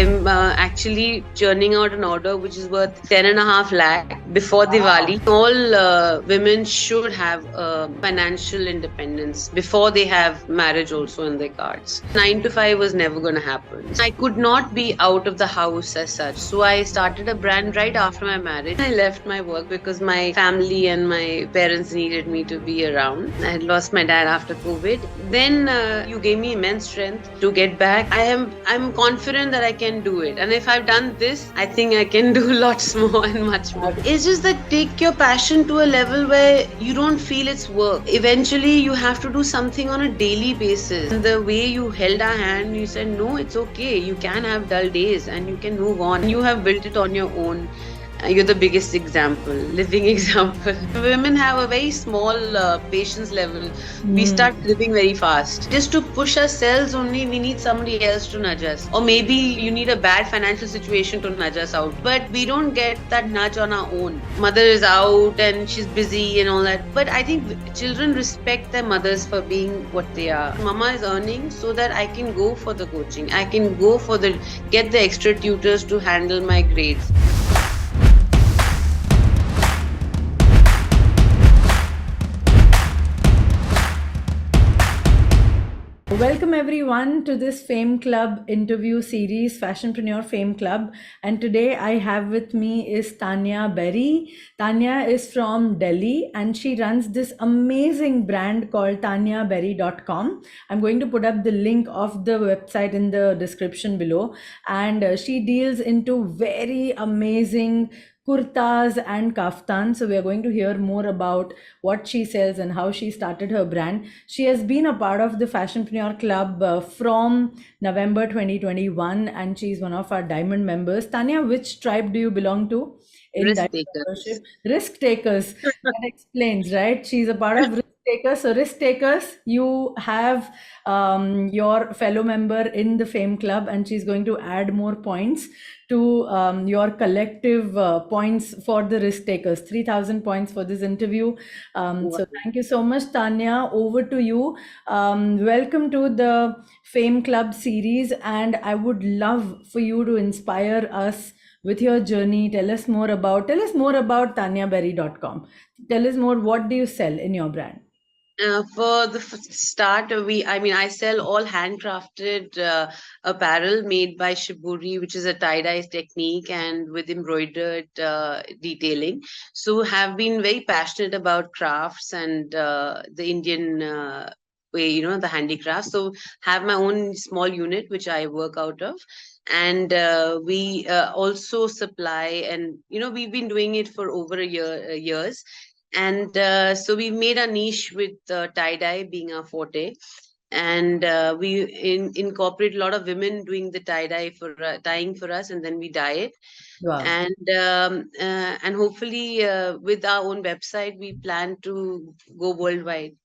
I'm actually churning out an order which is worth 10.5 lakh before Diwali. All women should have financial independence before they have marriage also in their cards. 9 to 5 was never going to happen. I could not be out of the house as such. So I started a brand right after my marriage. I left my work because my family and my parents needed me to be around. I had lost my dad after COVID. Then you gave me immense strength to get back. I'm confident that I can do it. And if I've done this, I think I can do lots more and much more. It's just that take your passion to a level where you don't feel it's work. Eventually you have to do something on a daily basis. And the way you held our hand, you said, no, it's okay. You can have dull days and you can move on. You have built it on your own. You're the biggest example, living example. Women have a very small patience level. We start living very fast. Just to push ourselves only, we need somebody else to nudge us. Or maybe you need a bad financial situation to nudge us out. But we don't get that nudge on our own. Mother is out and she's busy and all that. But I think children respect their mothers for being what they are. Mama is earning so that I can go for the coaching. I can go for get the extra tutors to handle my grades. Welcome everyone to this Fame Club interview series, Fashionpreneur Fame Club. And today I have with me is Tanya Berry. Tanya is from Delhi and she runs this amazing brand called tanyaberry.com. I'm going to put up the link of the website in the description below. And she deals into very amazing kurtas and kaftan. So we are going to hear more about what she sells and how she started her brand. She has been a part of the Fashionpreneur Club from November 2021 and she's one of our Diamond members. Tanya, which tribe do you belong to in Risk Diamond takers. membership? Risk takers. That explains, right? She's a part of risk takers. So risk takers, you have your fellow member in the Fame Club and she's going to add more points to your collective points for the risk takers. 3,000 points for this interview. So thank you so much, Tanya. Over to you. Welcome to the Fame Club series, and I would love for you to inspire us with your journey. Tell us more about tanyaberry.com. Tell us more, what do you sell in your brand? For the start, I sell all handcrafted apparel made by Shiburi, which is a tie-dye technique and with embroidered detailing. So have been very passionate about crafts and the Indian way, the handicraft. So have my own small unit, which I work out of. And we also supply, and we've been doing it for over years. And so we made a niche with tie-dye being our forte. And we incorporate a lot of women doing the tie-dye for dyeing for us, and then we dye it. Wow. And hopefully with our own website, we plan to go worldwide.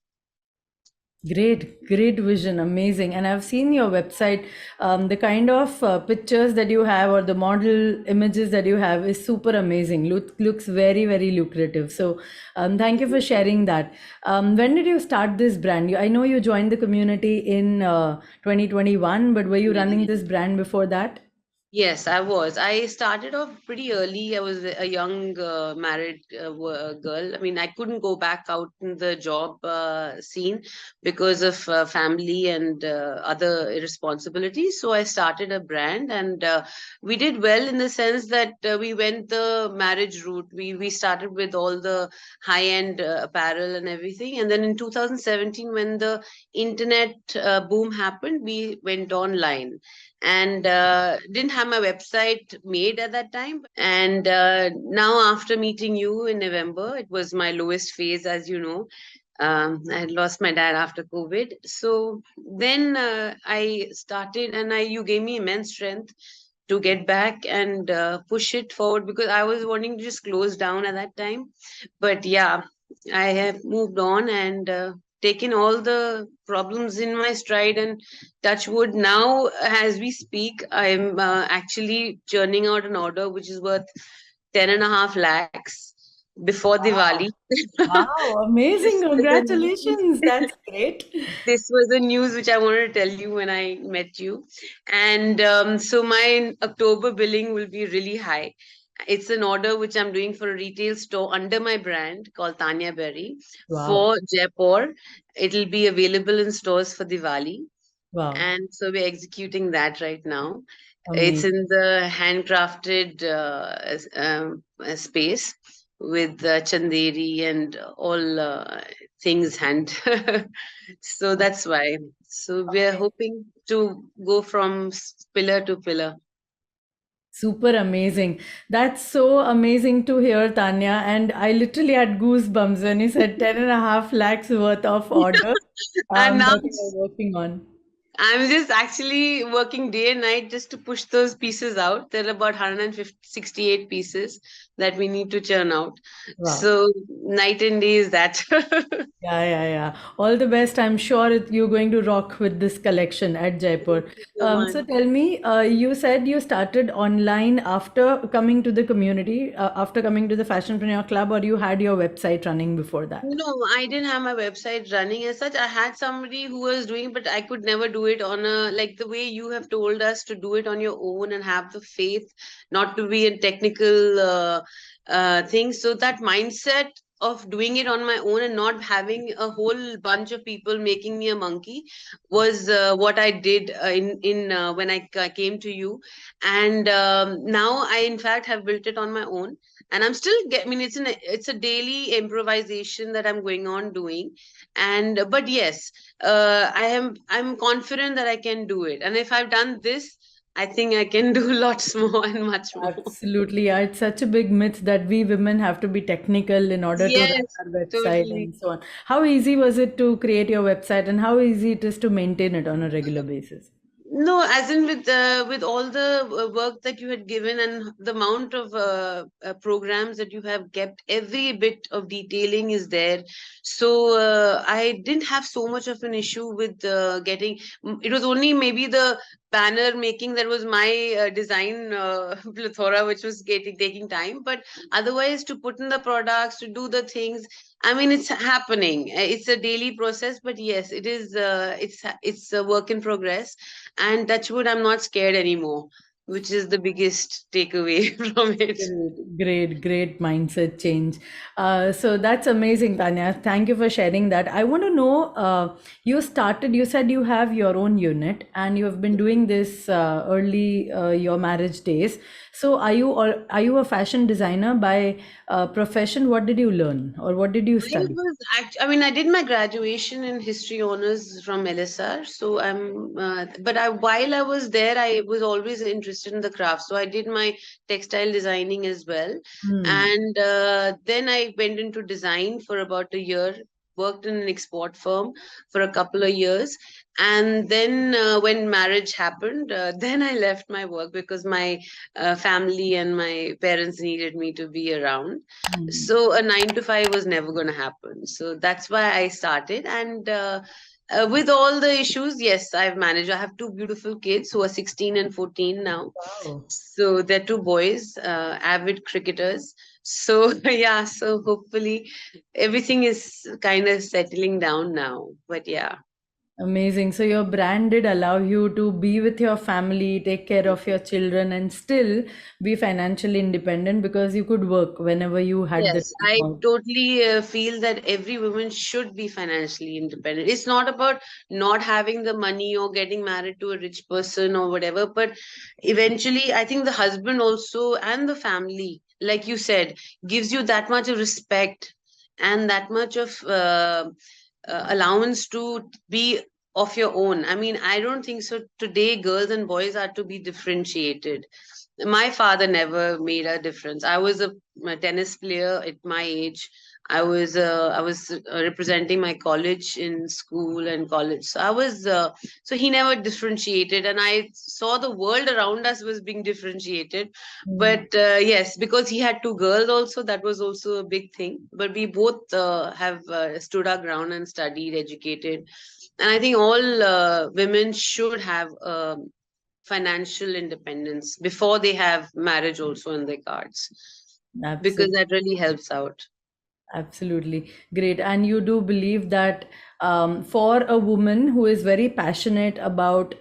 Great vision, amazing. And I've seen your website. The kind of pictures that you have or the model images that you have is super amazing. Looks very lucrative. So thank you for sharing that. When did you start this brand? I know you joined the community in 2021, but were you running this brand before that? Yes, I was. I started off pretty early. I was a young married girl. I mean, I couldn't go back out in the job scene because of family and other responsibilities. So I started a brand, and we did well in the sense that we went the marriage route. We started with all the high-end apparel and everything, and then in 2017, when the internet boom happened, we went online and didn't have my website made at that time. And now, after meeting you in November, it was my lowest phase, as you know. I had lost my dad after COVID. So then I started, and you gave me immense strength to get back and push it forward, because I was wanting to just close down at that time. But yeah, I have moved on and taken all the problems in my stride, and touch wood, now as we speak, I'm actually churning out an order which is worth 10.5 lakhs before Wow. Diwali. Wow, amazing. This was a Congratulations. That's great. this was the news which I wanted to tell you when I met you. And so my October billing will be really high. It's an order which I'm doing for a retail store under my brand called Tanya Berry Wow. for Jaipur. It'll be available in stores for Diwali. Wow. And so we're executing that right now. It's Amazing. in the handcrafted space with Chanderi and all things hand. So that's why. So we're hoping to go from pillar to pillar. Super amazing. That's so amazing to hear, Tanya. And I literally had goosebumps when you said 10.5 lakhs worth of orders And now that you're working on. I'm just actually working day and night just to push those pieces out. There are about 168 pieces that we need to churn out. Wow. So night and day is that. Yeah, yeah, yeah. All the best. I'm sure you're going to rock with this collection at Thank Jaipur. you so much. So tell me, you said you started online after coming to the community, after coming to the Fashionpreneur Club, or you had your website running before that? No, I didn't have my website running as such. I had somebody who was doing, but I could never do it on a like the way you have told us to do it on your own and have the faith, not to be a technical thing. So that mindset of doing it on my own and not having a whole bunch of people making me a monkey was what I did in when I came to you, and now I in fact have built it on my own, and I'm still I mean it's a daily improvisation that I'm going on doing, and but yes, I'm confident that I can do it, and if I've done this, I think I can do lots more and much more. Absolutely. Yeah, it's such a big myth that we women have to be technical in order to run Yes, our website totally. and so on. How easy was it to create your website and how easy it is to maintain it on a regular basis? No, as in with all the work that you had given and the amount of programs that you have kept, every bit of detailing is there. So I didn't have so much of an issue with getting. It was only maybe the banner making that was my design plethora, which was getting taking time. But otherwise, to put in the products, to do the things, I mean, it's happening. It's a daily process, but yes, it is. It's a work in progress, and touch wood, I'm not scared anymore, which is the biggest takeaway from it. Great mindset change. So that's amazing, Tanya. Thank you for sharing that. I want to know, you said you have your own unit and you have been doing this early your marriage days. So are you a fashion designer by profession? What did you learn or what did you study? I mean, I did my graduation in history honors from LSR. So but while I was there, I was always interested in the craft. So I did my textile designing as well. Hmm. And then I went into design for about a year, worked in an export firm for a couple of years. And then when marriage happened, then I left my work because my family and my parents needed me to be around. Hmm. So a 9 to 5 was never going to happen. So that's why I started. And with all the issues, yes, I've managed. I have two beautiful kids who are 16 and 14 now. Wow. So they're two boys, avid cricketers. So yeah, so hopefully everything is kind of settling down now. But yeah. Amazing. So your brand did allow you to be with your family, take care of your children, and still be financially independent because you could work whenever you had the Yes, time. I totally feel that every woman should be financially independent. It's not about not having the money or getting married to a rich person or whatever, but eventually, I think the husband also and the family, like you said, gives you that much of respect and that much of allowance to be of your own. I mean, I don't think so. Today, girls and boys are to be differentiated. My father never made a difference. I was a tennis player at my age. I was representing my college in school and college. So I was so he never differentiated, and I saw the world around us was being differentiated. Mm. But yes, because he had two girls also, that was also a big thing. But we both have stood our ground and studied, educated, and I think all women should have. Financial independence before they have marriage also in their cards, because Absolutely. that really helps out. Absolutely. Great. And you do believe that for a woman who is very passionate about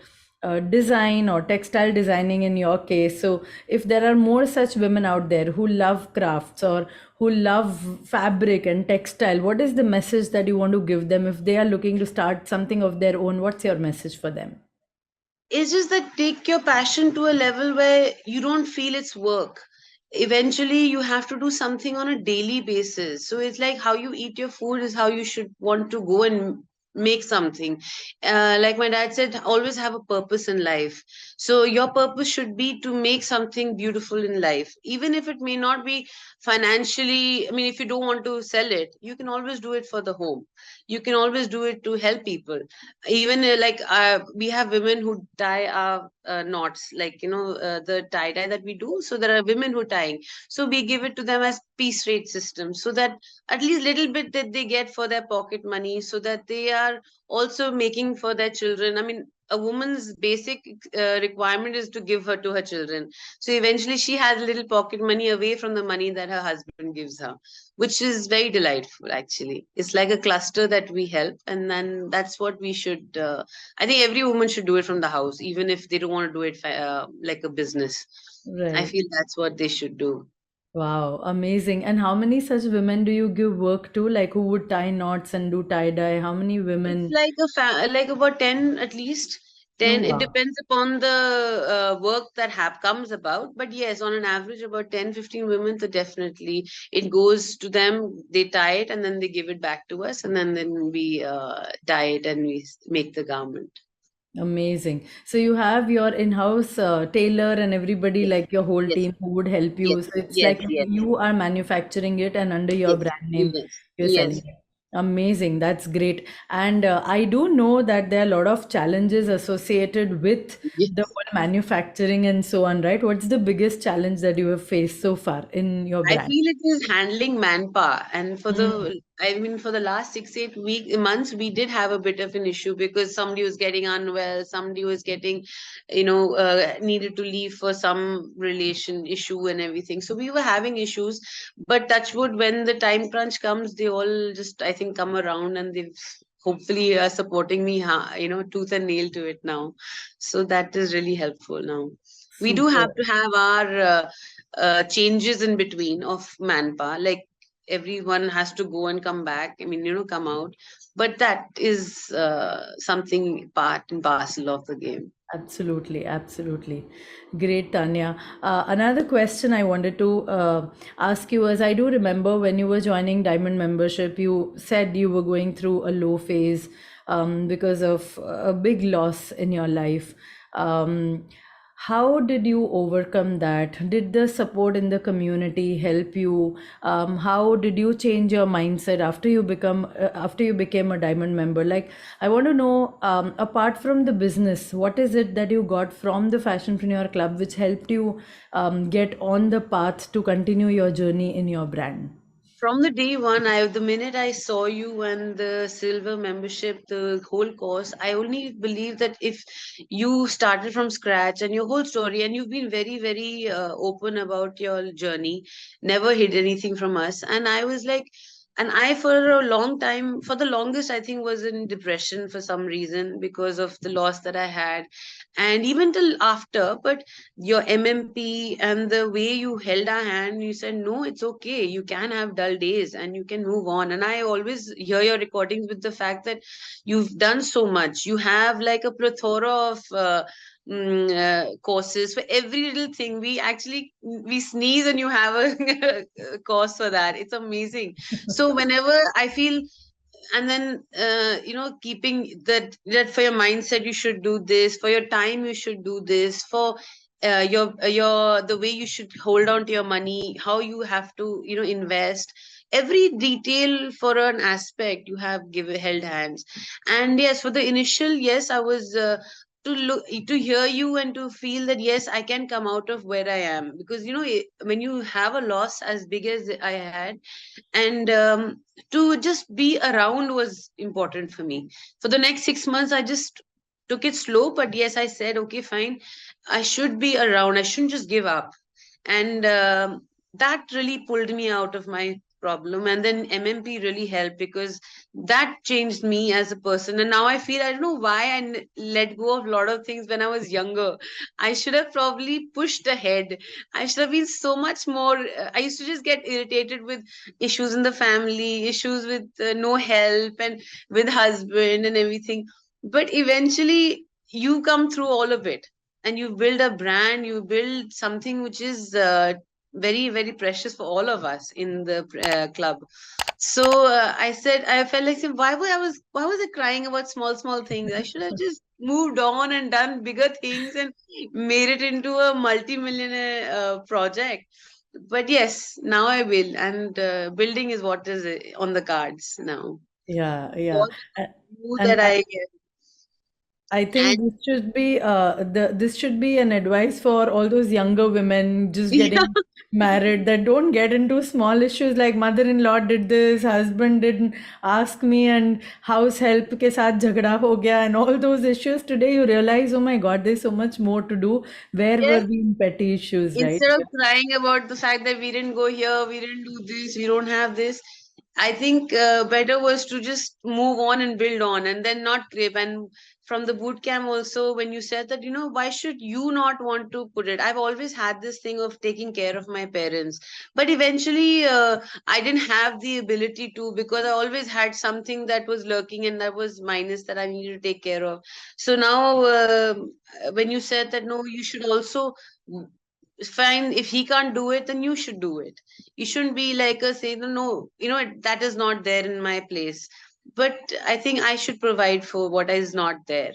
design or textile designing in your case, so if there are more such women out there who love crafts or who love fabric and textile, what is the message that you want to give them if they are looking to start something of their own? What's your message for them? It's just that take your passion to a level where you don't feel it's work. Eventually you have to do something on a daily basis, so it's like how you eat your food is how you should want to go and make something. Like my dad said, always have a purpose in life. So your purpose should be to make something beautiful in life, even if it may not be financially. I mean, if you don't want to sell it, you can always do it for the home. You can always do it to help people. Even we have women who tie our knots, like the tie dye that we do, so there are women who tying, so we give it to them as piece rate system, so that at least little bit that they get for their pocket money, so that they are also making for their children. I mean, a woman's basic requirement is to give her to her children, so eventually she has a little pocket money away from the money that her husband gives her, which is very delightful. Actually, it's like a cluster that we help, and then that's what we should I think every woman should do it from the house, even if they don't want to do it like a business. I Right. feel that's what they should do. Wow, amazing. And how many such women do you give work to, like who would tie knots and do tie dye? How many It's women? like like about 10 at least. Oh, 10, it wow. depends upon the work that comes about, but yes, on an average about 10-15 women, so definitely it goes to them, they tie it and then they give it back to us, and then we dye it and we make the garment. Amazing. So you have your in-house tailor and everybody, Yes, like your whole yes, team who would help yes, you. So it's yes, like yes, you are manufacturing it and under your yes, brand name, yes, you're selling yes, it. Amazing. That's great. And I do know that there are a lot of challenges associated with the yes. whole manufacturing and so on, right? What's the biggest challenge that you have faced so far in your I brand? feel it is handling manpower. And Mm, I mean, for the last 6-8 months, we did have a bit of an issue because somebody was getting unwell, somebody was getting, needed to leave for some relation issue and everything. So we were having issues. But touch wood, when the time crunch comes, they all just, I think, come around and they've hopefully are supporting me, tooth and nail to it now. So that is really helpful now. We do super. have to have our changes in between of manpower. Like everyone has to go and come back. I mean, come out. But that is something part and parcel of the game. Absolutely, absolutely. Great, Tanya. Another question I wanted to ask you was, I do remember when you were joining Diamond membership, you said you were going through a low phase because of a big loss in your life. Um, how did you overcome that? Did the support in the community help you? How did you change your mindset after you became a diamond member? Like, I want to know, apart from the business, what is it that you got from the Fashionpreneur Club which helped you get on the path to continue your journey in your brand? From the day one, the minute I saw you and the silver membership, the whole course, I only believe that if you started from scratch and your whole story, and you've been very, very open about your journey, never hid anything from us. And I was like, and I, for a long time, for the longest, I think, was in depression for some reason because of the loss that I had. And even till after, but your MMP and the way you held our hand, you said, no, it's okay. You can have dull days and you can move on. And I always hear your recordings with the fact that you've done so much. You have like a plethora of courses for every little thing. We sneeze and you have a course for that. It's amazing. So whenever I feel, and then keeping that for your mindset you should do this, for your time you should do this, for your the way you should hold on to your money, how you have to invest, every detail for an aspect you have held hands. And yes, for the initial, yes, I was to hear you and to feel that yes, I can come out of where I am, because when you have a loss as big as I had, and to just be around was important for me. For the next 6 months, I just took it slow, but yes, I said, okay, fine, I should be around, I shouldn't just give up. And that really pulled me out of my problem, and then MMP really helped because that changed me as a person. And now I feel I don't know why let go of a lot of things when I was younger. I should have probably pushed ahead. I should have been so much more. I used to just get irritated with issues in the family, issues with no help, and with husband and everything. But eventually, you come through all of it, and you build a brand. You build something which is very, very precious for all of us in the club. So I said, I felt like saying, why was I crying about small things? I should have just moved on and done bigger things and made it into a multi-millionaire project. But yes, now I will, and building is what is on the cards now. Yeah, yeah. All A- the view And that I get, I and think this should be an advice for all those younger women just yeah, getting married, that don't get into small issues like mother-in-law did this, husband didn't ask me, and house help ke saath jhagda ho gaya, and all those issues. Today you realize, oh my God, there's so much more to do. Where were yes. we in petty issues, right? Instead of crying about the fact that we didn't go here, we didn't do this, we don't have this, I think better was to just move on and build on, and then not crave. And from the boot camp also, when you said that, why should you not want to put it? I've always had this thing of taking care of my parents, but eventually I didn't have the ability to, because I always had something that was lurking and that was minus that I needed to take care of. So now, when you said that, no, you should also fine, if he can't do it, then you should do it. You shouldn't be like a say, no, no, that is not there in my place. But I think I should provide for what is not there.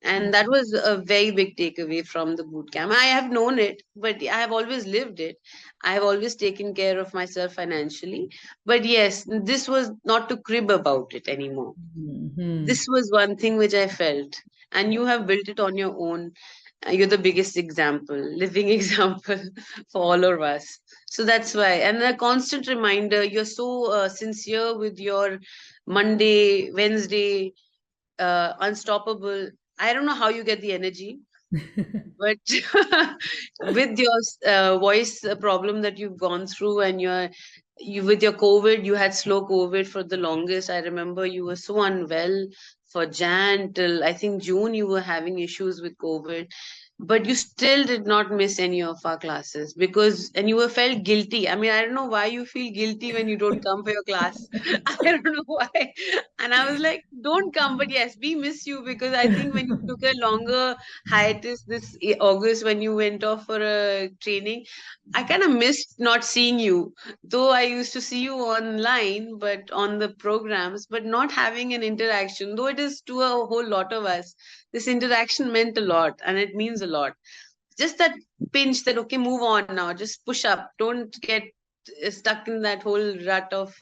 And that was a very big takeaway from the boot camp. I have known it, but I have always lived it. I have always taken care of myself financially. But yes, this was not to crib about it anymore. Hmm. This was one thing which I felt, and you have built it on your own. You're the biggest example, living example for all of us. So that's why, and a constant reminder. You're so sincere with your Monday, Wednesday, unstoppable. I don't know how you get the energy, but with your voice problem that you've gone through, and you with your COVID, you had slow COVID for the longest. I remember you were so unwell for Jan till I think June. You were having issues with COVID, but you still did not miss any of our classes, because and you were felt guilty. I mean, I don't know why you feel guilty when you don't come for your class. I don't know why. And I was like, don't come, but yes, we miss you, because I think when you took a longer hiatus this August, when you went off for a training, I kind of missed not seeing you. Though I used to see you online, but on the programs, but not having an interaction, though it is to a whole lot of us. This interaction meant a lot, and it means a lot. Just that pinch that, okay, move on now, just push up. Don't get stuck in that whole rut of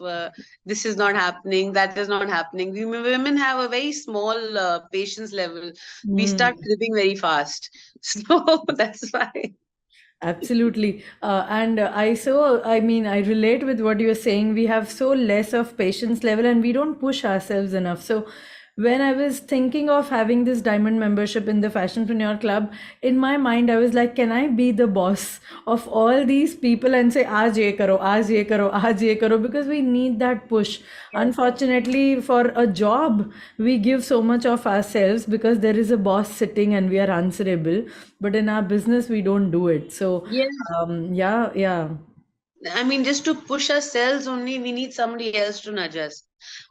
this is not happening, that is not happening. Women have a very small patience level. We start Hmm. cribbing very fast. So that's why. Absolutely. I mean, I relate with what you're saying. We have so less of patience level and we don't push ourselves enough. So, when I was thinking of having this diamond membership in the Fashionpreneur Club, in my mind, I was like, can I be the boss of all these people and say, aaj ye karo, aaj ye karo, aaj ye karo, because we need that push. Yes. Unfortunately, for a job, we give so much of ourselves because there is a boss sitting and we are answerable. But in our business, we don't do it. So, Yes. yeah, yeah. I mean, just to push ourselves only, we need somebody else to nudge us.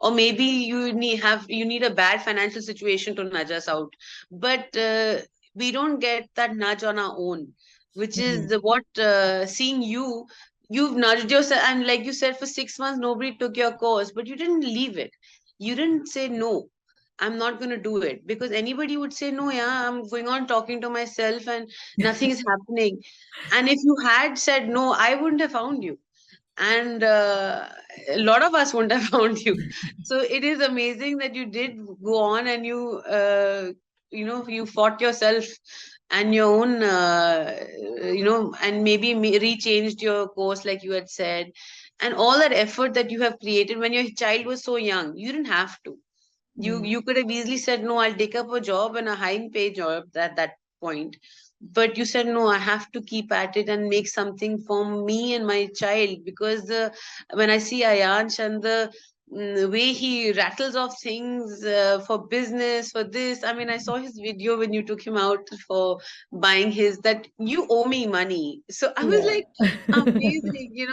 Or maybe you need a bad financial situation to nudge us out. But we don't get that nudge on our own, which is Hmm. what seeing you've nudged yourself. And like you said, for 6 months, nobody took your course, but you didn't leave it. You didn't say, no, I'm not going to do it. Because anybody would say, no, yeah, I'm going on talking to myself and nothing is happening. And if you had said no, I wouldn't have found you. And a lot of us wouldn't have found you. So it is amazing that you did go on, and you fought yourself and your own, and maybe rechanged your course, like you had said. And all that effort that you have created when your child was so young, you didn't have to. You Hmm. you could have easily said, no, I'll take up a job and a high paid job at that point. but you said no, I have to keep at it and make something for me and my child, because when I see Ayansh and the way he rattles off things for business, for this, I mean, I saw his video when you took him out for buying his, that you owe me money. So I was like, amazing,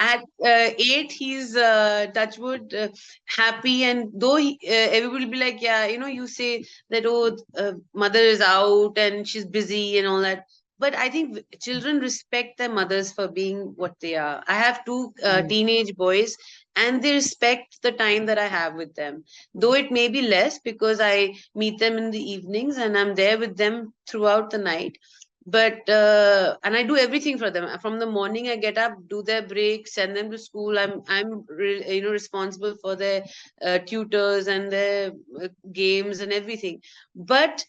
at 8 he's touchwood happy, and though everybody will be like, yeah, you say that, oh, mother is out and she's busy and all that, but I think children respect their mothers for being what they are. I have two teenage boys, and they respect the time that I have with them, though it may be less because I meet them in the evenings and I'm there with them throughout the night. But and I do everything for them from the morning. I get up, do their break, send them to school. I'm responsible for their tutors and their games and everything. But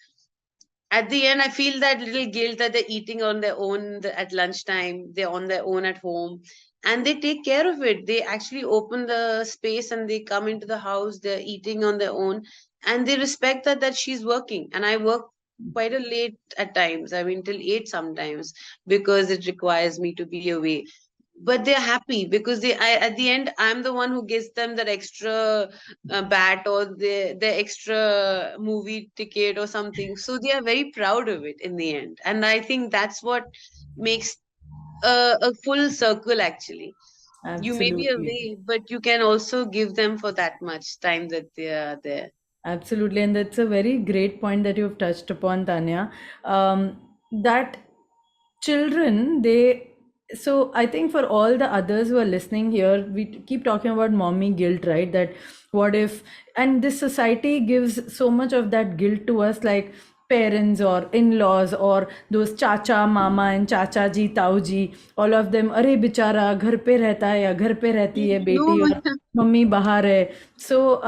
at the end, I feel that little guilt that they're eating on their own at lunchtime. They're on their own at home, and they take care of it. They actually open the space and they come into the house. They're eating on their own, and they respect that she's working, and I work quite a late at times. I mean, till 8 sometimes, because it requires me to be away. But they're happy because at the end, I'm the one who gives them that extra bat or the extra movie ticket or something. So they are very proud of it in the end. And I think that's what makes a full circle actually. You may be Absolutely. away, but you can also give them for that much time that they are there. Absolutely, and that's a very great point that you've touched upon, Tanya. That children, so I think for all the others who are listening here, we keep talking about mommy guilt, right? That what if, and this society gives so much of that guilt to us, like parents or in-laws or those chacha, mama and chacha ji, tau ji, all of them, अरे बेचारा घर पे रहता है या घर पे रहती है No, बेटी और मम्मी बाहर है. So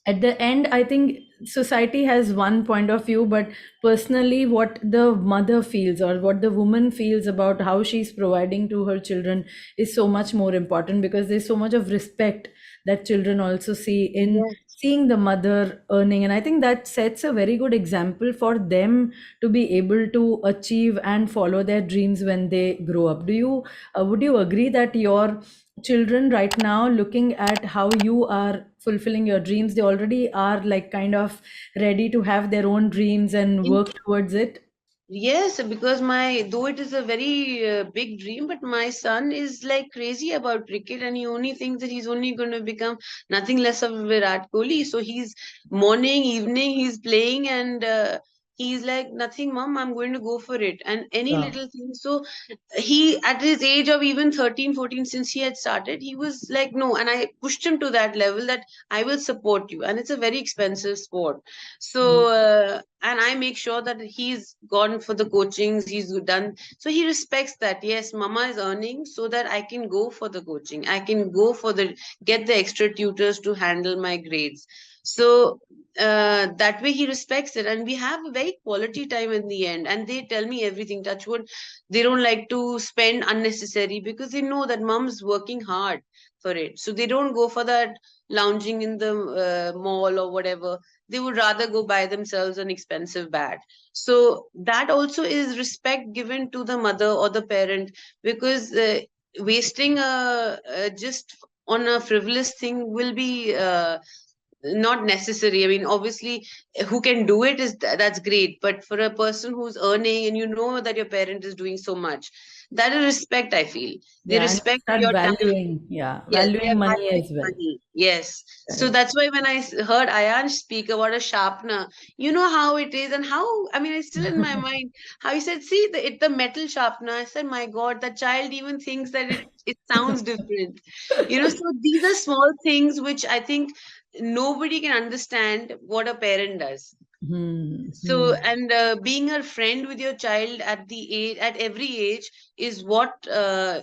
at the end, I think society has one point of view, but personally what the mother feels or what the woman feels about how she's providing to her children is so much more important, because there's so much of respect that children also see in yes. seeing the mother earning, and I think that sets a very good example for them to be able to achieve and follow their dreams when they grow up. Do you would you agree that your children right now, looking at how you are fulfilling your dreams, they already are like kind of ready to have their own dreams and work towards it? Yes, because though it is a very big dream, but my son is like crazy about cricket, and he only thinks that he's only going to become nothing less of Virat Kohli. So he's morning, evening, he's playing, and he's like, nothing, mom, I'm going to go for it. And any Wow. little thing. So he, at his age of even 13, 14, since he had started, he was like, no. And I pushed him to that level that I will support you. And it's a very expensive sport. Mm. So, and I make sure that he's gone for the coachings, he's done. So he respects that. Yes, mama is earning so that I can go for the coaching. I can go for get the extra tutors to handle my grades. So that way he respects it. And we have a very quality time in the end. And they tell me everything. Touchwood, they don't like to spend unnecessary because they know that mom's working hard for it. So they don't go for that lounging in the mall or whatever. They would rather go buy themselves an expensive bag. So that also is respect given to the mother or the parent, because wasting just on a frivolous thing will be not necessary. I mean, obviously, who can do it is that's great, but for a person who's earning and you know that your parent is doing so much, that is respect. I feel they Yeah, and respect start your time. valuing, yeah, Yes, they are valuing money valuing as well. money. Yes. So Correct. that's why when I heard Ayan speak about a sharpener, you know how it is, and how, I mean, it's still in my mind how he said, see, the metal sharpener. I said, my God, the child even thinks that it sounds different. So these are small things which I think nobody can understand what a parent does. Hmm. So, Hmm. and being a friend with your child at every age is what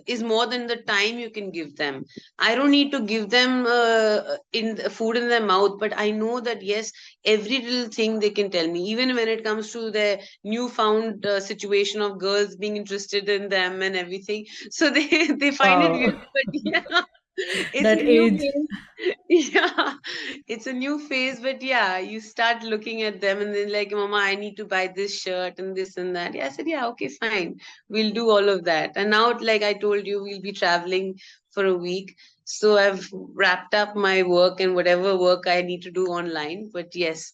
is more than the time you can give them. I don't need to give them food in their mouth, but I know that yes, every little thing they can tell me, even when it comes to their newfound situation of girls being interested in them and everything. So they find it Wow. weird, but yeah. It's that a new age. phase. Yeah, it's a new phase, but yeah, you start looking at them and then like, Mama, I need to buy this shirt and this and that. Yeah, I said, yeah, okay, fine. We'll do all of that. And now, like I told you, we'll be traveling for a week. So I've wrapped up my work and whatever work I need to do online. But yes,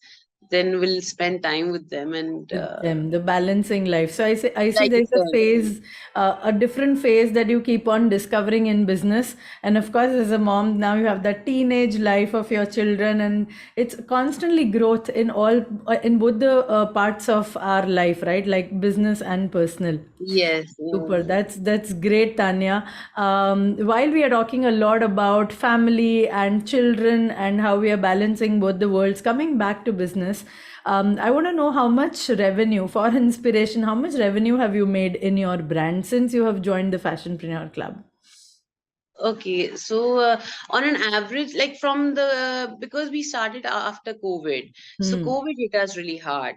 then we'll spend time with them and With them, the balancing life. So I see like you there's a said, phase, a different phase that you keep on discovering in business. And of course, as a mom, now you have that teenage life of your children, and it's constantly growth in all, in both the parts of our life, right? Like business and personal. yes, Super. yes. That's great, Tanya. While we are talking a lot about family and children and how we are balancing both the worlds, coming back to business, I want to know how much revenue, for inspiration, how much revenue have you made in your brand since you have joined the Fashionpreneur Club? Okay, so on an average, like from the because we started after COVID, so Hmm. COVID hit us really hard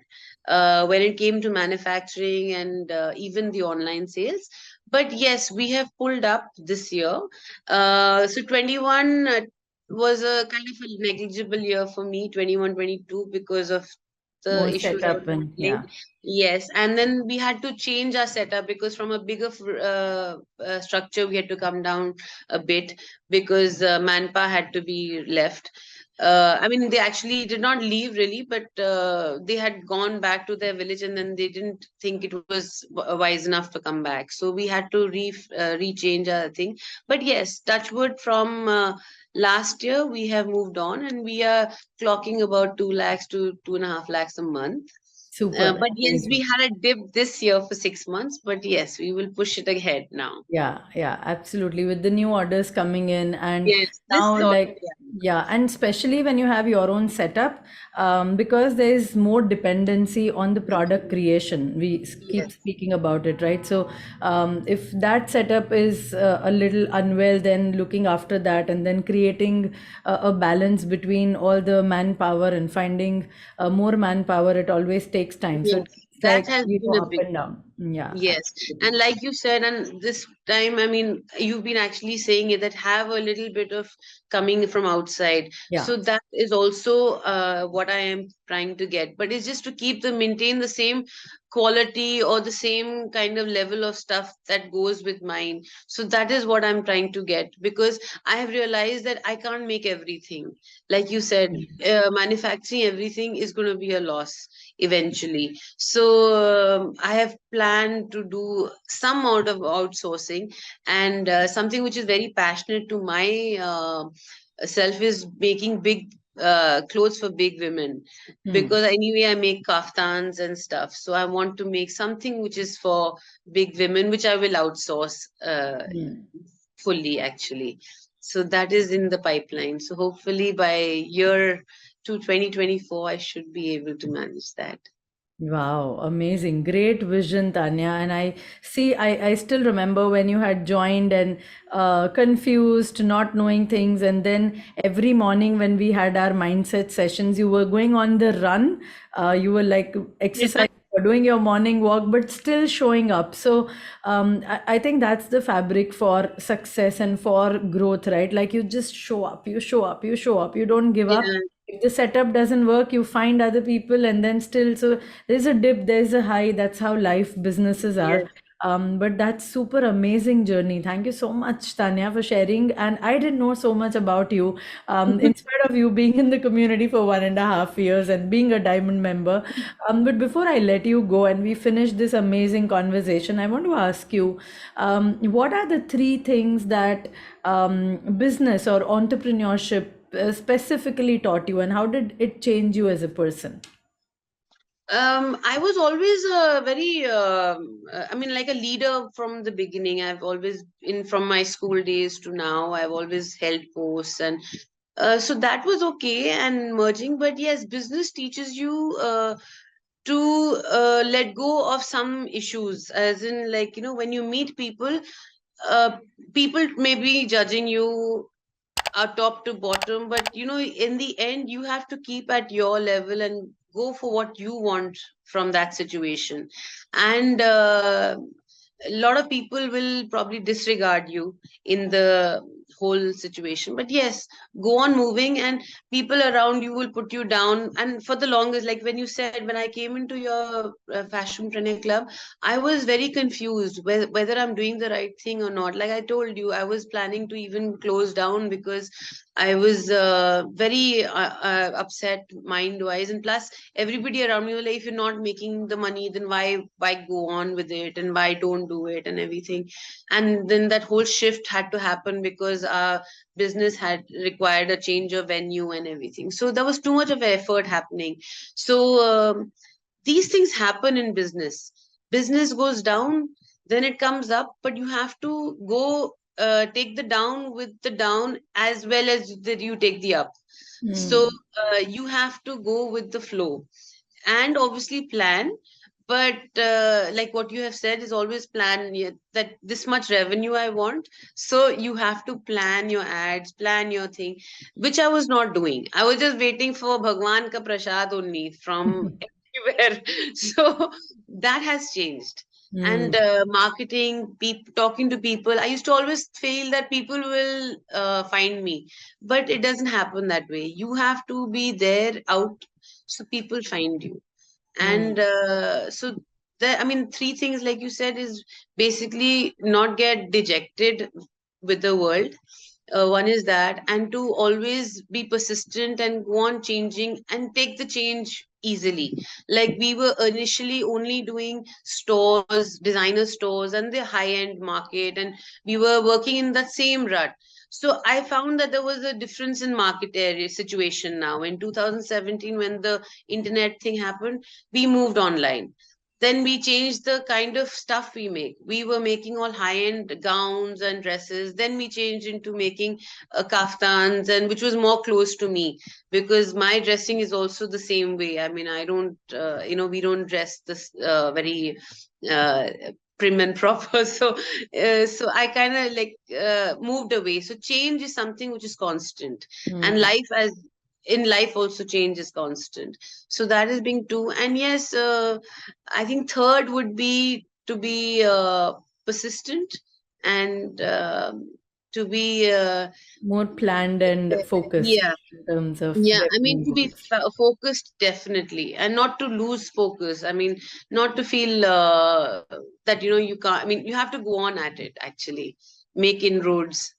when it came to manufacturing and even the online sales. But yes, we have pulled up this year. So 21 was a kind of a negligible year for me, 21, 22, because of the More issues I was setup and handling. yeah. Yes, and then we had to change our setup because from a bigger structure, we had to come down a bit because manpower had to be left. I mean, they actually did not leave really, but they had gone back to their village and then they didn't think it was wise enough to come back. So we had to rechange our thing. But yes, touchwood from last year, we have moved on and we are clocking about 2 lakhs to 2.5 lakhs a month. Super. But yes, we Amazing. had a dip this year for 6 months, but yes, we will push it ahead now. Yeah, yeah, absolutely. With the new orders coming in, and Yes, this now, order, like, yeah, and especially when you have your own setup, because there is more dependency on the product creation. We yeah. keep speaking about it, right? So, if that setup is a little unwell, then looking after that and then creating a balance between all the manpower and finding more manpower, it always takes time. So, Yes, it's that like, has been a up big and down. Yeah, yes. absolutely. And like you said, and this time, I mean, you've been actually saying it that have a little bit of coming from outside. Yeah. So that is also what I am trying to get. But it's just to keep the maintain the same quality or the same kind of level of stuff that goes with mine. So that is what I'm trying to get because I have realized that I can't make everything. Like you said, manufacturing everything is going to be a loss eventually. So I have planned to do some amount of outsourcing and something which is very passionate to my self is making big clothes for big women Hmm. because anyway I make kaftans and stuff. So I want to make something which is for big women, which I will outsource Hmm. fully actually. So that is in the pipeline. So hopefully by year to 2024, I should be able to manage that. Wow, amazing. Great vision, Tanya. And I see, I still remember when you had joined and confused, not knowing things. And then every morning when we had our mindset sessions, you were going on the run. You were like exercising or doing your morning walk, but still showing up. So I think that's the fabric for success and for growth, right? Like you just show up, you show up, you show up, you don't give up. Yeah, If the setup doesn't work, you find other people and then still, so there's a dip, there's a high. That's how life businesses are. yes. But that's super amazing journey. Thank you so much, Tanya, for sharing. And I didn't know so much about you. In spite of you being in the community for 1.5 years and being a diamond member. But before I let you go and we finish this amazing conversation, I want to ask you, what are the three things that business or entrepreneurship specifically taught you, and how did it change you as a person? I was always a very, I mean, like a leader from the beginning. I've always, in from my school days to now, I've always held posts, and so that was okay and merging. But yes, business teaches you to let go of some issues, as in, like, when you meet people, uh, people may be judging you top to bottom, but in the end you have to keep at your level and go for what you want from that situation. And a lot of people will probably disregard you in the whole situation. But yes, go on moving, and people around you will put you down. And for the longest, like when you said, when I came into your Fashionpreneur Club, I was very confused whether I'm doing the right thing or not. Like I told you, I was planning to even close down because I was very upset mind wise. And plus, everybody around me was like, if you're not making the money, then why go on with it, and why don't do it, and everything. And then that whole shift had to happen because our business had required a change of venue and everything. So there was too much of effort happening. So these things happen in business. Business goes down, then it comes up, but you have to go take the down with the down as well as that you take the up. So you have to go with the flow and obviously plan. But like what you have said is always plan, that this much revenue I want. So you have to plan your ads, plan your thing, which I was not doing. I was just waiting for Bhagwan ka prasad only from everywhere. So that has changed. And marketing, talking to people, I used to always feel that people will find me, but it doesn't happen that way. You have to be there out, so people find you. And so there, I mean, three things, like you said, is basically not get dejected with the world. One is that, and to always be persistent and go on changing and take the change easily. Like we were initially only doing stores, designer stores, and the high end market, and we were working in that same rut. So I found that there was a difference in market area situation now. In 2017, when the internet thing happened, we moved online. Then we changed the kind of stuff we make. We were making all high-end gowns and dresses. Then we changed into making kaftans, and which was more close to me because my dressing is also the same way. I mean, I don't, we don't dress this very uh, prim and proper. So I kind of like moved away. So change is something which is constant, and life as in life also change is constant. So that is being two. And yes, I think third would be to be persistent, and to be more planned and focused yeah, in terms of yeah, I mean, revenue to be goals. focused, definitely, and not to lose focus. I mean, not to feel that you can't. I mean, you have to go on at it. Actually, make inroads.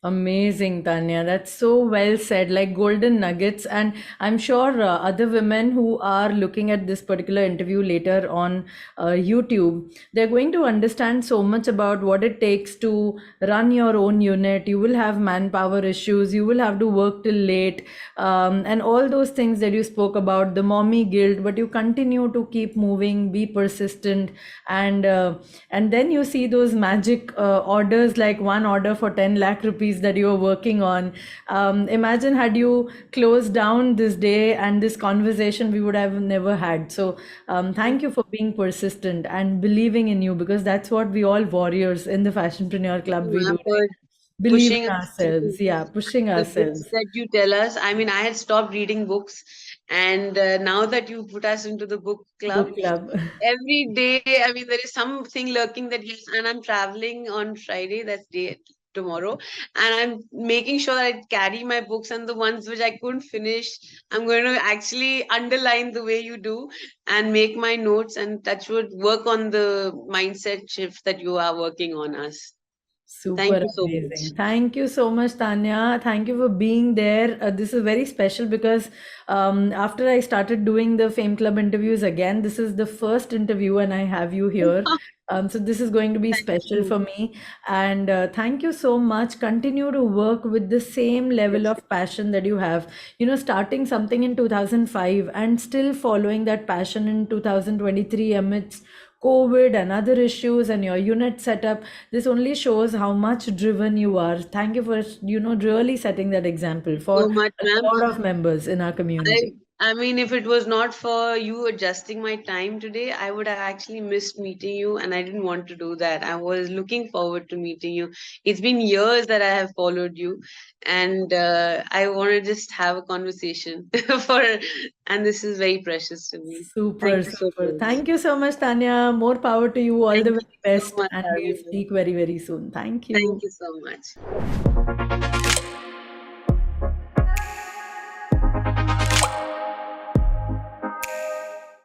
Amazing, Tanya. That's so well said, like golden nuggets. And I'm sure other women who are looking at this particular interview later on YouTube, they're going to understand so much about what it takes to run your own unit. You will have manpower issues, you will have to work till late, and all those things that you spoke about, the mommy guilt, but you continue to keep moving, be persistent, and then you see those magic orders, like one order for 10 lakh rupees that you are working on. Imagine had you closed down this day and this conversation, we would have never had. So thank you for being persistent and believing in you, because that's what we all warriors in the Fashionpreneur Club we do, right? For Believe pushing in us to ourselves, yeah, pushing the books ourselves. that you tell us. I mean, I had stopped reading books, and now that you put us into the book club, Book club. every day, I mean, there is something lurking that yes, and I'm traveling on Friday, that's day tomorrow, and I'm making sure that I carry my books, and the ones which I couldn't finish, I'm going to actually underline the way you do and make my notes, and that would work on the mindset shift that you are working on us. So thank Super you so much. amazing. Thank you so much, Tanya. Thank you for being there. This is very special because after I started doing the Fame Club interviews again, this is the first interview and I have you here. So this is going to be Thank special you. for me. And thank you so much. Continue to work with the same level Yes. of passion that you have. You know, starting something in 2005 and still following that passion in 2023 amidst COVID and other issues and your unit setup. This only shows how much driven you are. Thank you for, really setting that example So for much, a ma'am. lot of members in our I community. I mean, if it was not for you adjusting my time today, I would have actually missed meeting you, and I didn't want to do that. I was looking forward to meeting you. It's been years that I have followed you, and I want to just have a conversation and this is very precious to me. Super, Thank you so super. much. Thank you so much, Tanya. More power to you. All Thank the you very so best. much, And we'll Arvind. speak very, very soon. Thank you. Thank you so much.